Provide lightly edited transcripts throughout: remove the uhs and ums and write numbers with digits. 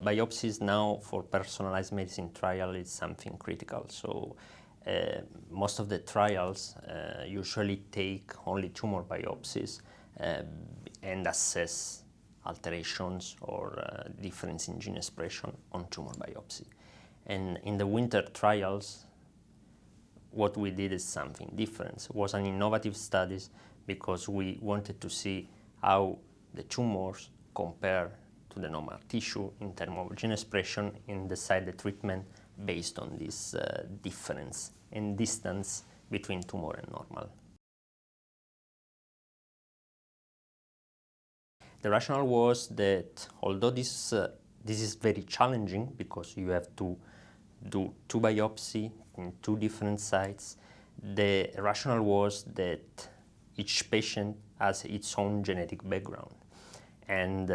Biopsies now for personalized medicine trial is something critical. So most of the trials usually take only tumor biopsies and assess alterations or difference in gene expression on tumor biopsy. And in the WINTHER trials, what we did is something different. It was an innovative study because we wanted to see how the tumors compare to the normal tissue in terms of gene expression and decide the treatment based on this difference in distance between tumor and normal. The rationale was that although this is very challenging because you have to do 2 biopsies in 2 different sites, the rationale was that each patient has its own genetic background. And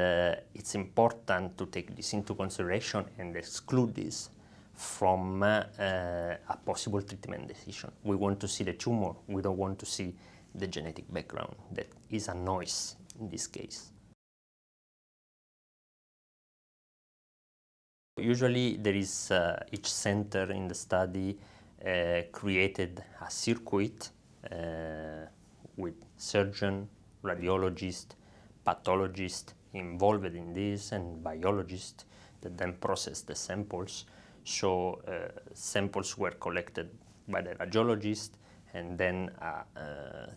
it's important to take this into consideration and exclude this from a possible treatment decision. We want to see the tumor, we don't want to see the genetic background. That is a noise in this case. Usually there is each center in the study created a circuit with surgeon, radiologist, pathologist involved in this and biologist that then process the samples. So samples were collected by the radiologist and then a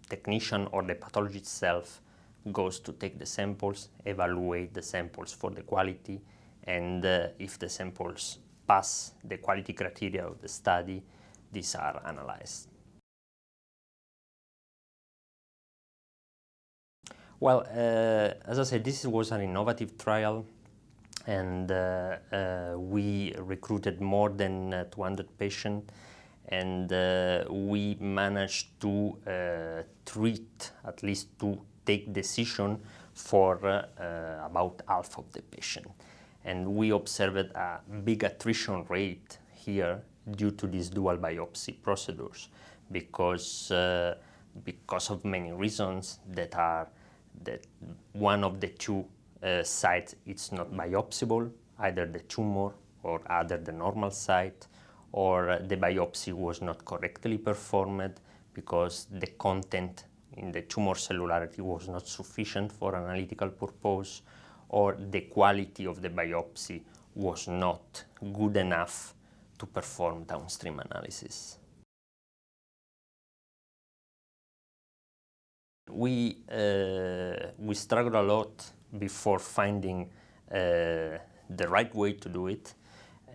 technician or the pathologist itself goes to take the samples, evaluate the samples for the quality, and if the samples pass the quality criteria of the study, these are analyzed. Well, as I said, this was an innovative trial, and we recruited more than 200 patients, and we managed to treat, at least to take decision for about half of the patient. And we observed a big attrition rate here due to these dual biopsy procedures because of many reasons that one of the 2 sites it's not biopsiable, either the tumor or either the normal site, or the biopsy was not correctly performed because the content in the tumor cellularity was not sufficient for analytical purpose, or the quality of the biopsy was not good enough to perform downstream analysis. We struggled a lot before finding the right way to do it,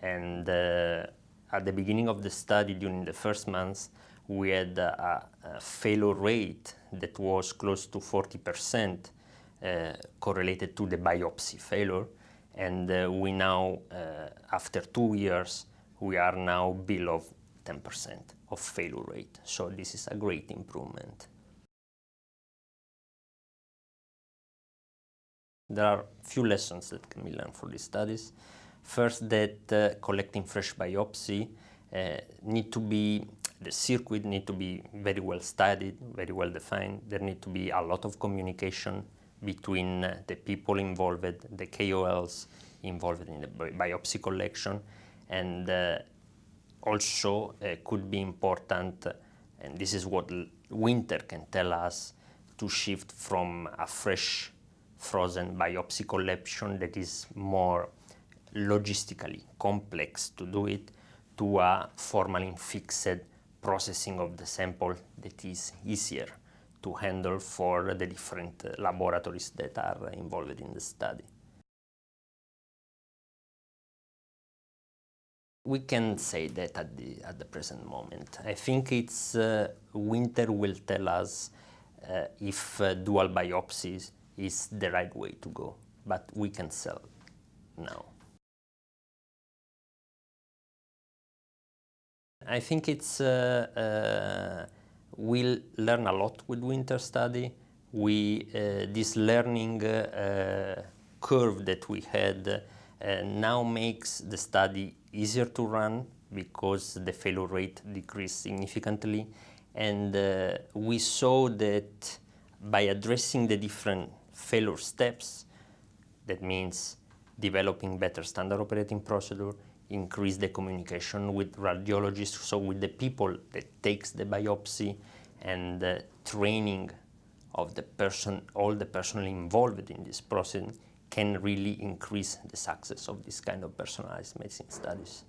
and at the beginning of the study, during the first months, we had a failure rate that was close to 40% correlated to the biopsy failure, and we now, after 2 years, we are now below 10% of failure rate. So this is a great improvement. There are few lessons that can be learned from these studies. First, that collecting fresh biopsy the circuit need to be very well studied, very well defined. There need to be a lot of communication between the people involved, the KOLs involved in the biopsy collection, and also could be important, and this is what WINTHER can tell us, to shift from a fresh frozen biopsy collection that is more logistically complex to do it, to a formalin fixed processing of the sample that is easier to handle for the different laboratories that are involved in the study. We can say that at the present moment. I think it's WINTHER will tell us if dual biopsies is the right way to go, but we can tell now. I think it's we'll learn a lot with WINTHER study. This learning curve that we had now makes the study easier to run because the failure rate decreased significantly, and we saw that by addressing the different failure steps, that means developing better standard operating procedure, increase the communication with radiologists, so with the people that takes the biopsy, and training of the person, all the personnel involved in this process can really increase the success of this kind of personalized medicine studies.